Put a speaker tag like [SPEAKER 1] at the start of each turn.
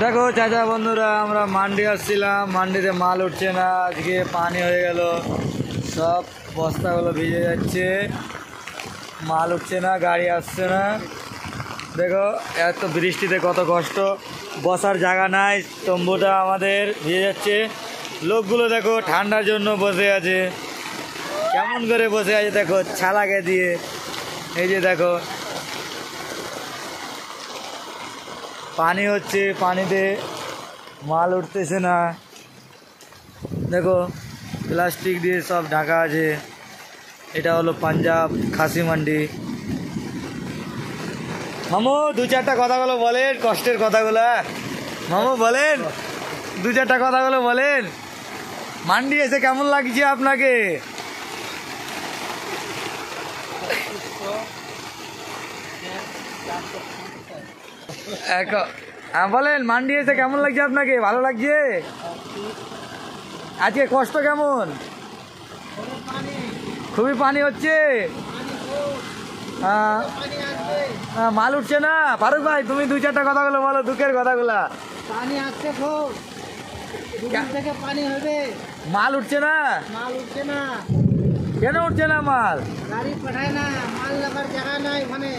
[SPEAKER 1] দেখো চাচা বন্ধুরা, আমরা মান্ডি আসছিলাম, মান্ডিতে মাল উঠছে না, আজকে পানি হয়ে গেল, সব বস্তাগুলো ভিজে যাচ্ছে, মাল উঠছে না, গাড়ি আসছে না। দেখো এত বৃষ্টিতে কত কষ্ট, বসার জায়গা নাই, তম্বুটা আমাদের ভিজে যাচ্ছে। লোকগুলো দেখো ঠান্ডার জন্য বসে আছে, কেমন করে বসে আছে দেখো ছালাকে দিয়ে। এই যে দেখো পানি হচ্ছে, পানিতে মাল উঠতেছে না। দেখো প্লাস্টিক দিয়ে সব ঢাকা আছে। এটা হলো পাঞ্জাব খাসি মান্ডি। মামু দু চারটা কথাগুলো বলেন, কষ্টের কথাগুলো মামু বলেন, দু চারটা কথাগুলো বলেন। মান্ডি এসে কেমন লাগছে আপনাকে? হ্যাঁ বলেন, মান্ডি এসে কেমন লাগছে আপনাকে? ভালো লাগছে? আজকে কষ্ট কেমন? খুবই পানি হচ্ছে। মাল উঠছে না। ফারুক ভাই তুমি দু চারটা কথাগুলো বলো, দুঃখের কথাগুলা।
[SPEAKER 2] পানি আসছে খুব, দুদিন থেকে পানি হবে,
[SPEAKER 1] মাল উঠছে না।
[SPEAKER 2] মাল উঠছে না।
[SPEAKER 1] কেন উঠছে না মাল?
[SPEAKER 2] গাড়ি পাঠায় না, মাল লাগার জায়গা নাই ওখানে।